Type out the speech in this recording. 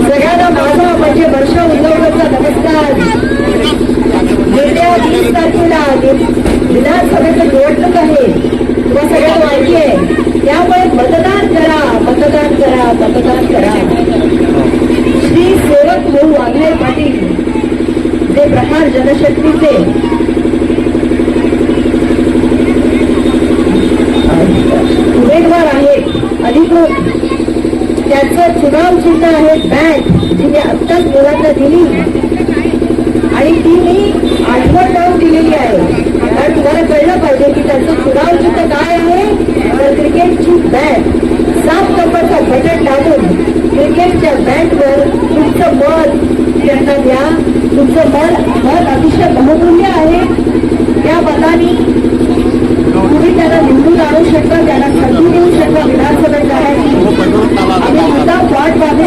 सगळ्यांना माझा म्हणजे वर्षा उद्धवचा नमस्कार. येत्या 20 तारखेला विधानसभेचं निवडणूक आहे, तुम्हा सगळ्यांना माहिती आहे. त्यामुळे मतदान करा, मतदान करा, मतदान करा. श्री सेवक भाऊ वाघले पाटील जे प्रहार जनशक्तीचे उमेदवार आहेत अधिकृत, त्याचं चुनाव चिन्ह आहे बॅट, जी मी आत्ताच मुलांना दिली आणि ती मी आठवण लावून दिलेली आहे. कारण तुम्हाला कळलं पाहिजे की त्याचं चुनाव चिन्ह काय आहे, तर क्रिकेटची बॅट. 7 नंबरचा बटन दाबून क्रिकेटच्या बॅटवर तुमचं मत त्यांना द्या. तुमचं मत अतिशय बहुमूल्य आहे. त्या मताने तुम्ही त्यांना निवडून आणू शकता, त्यांना संधी देऊ शकता विधानसभेत जाण्याची. आम्ही मुद्दा वाट पाहतो.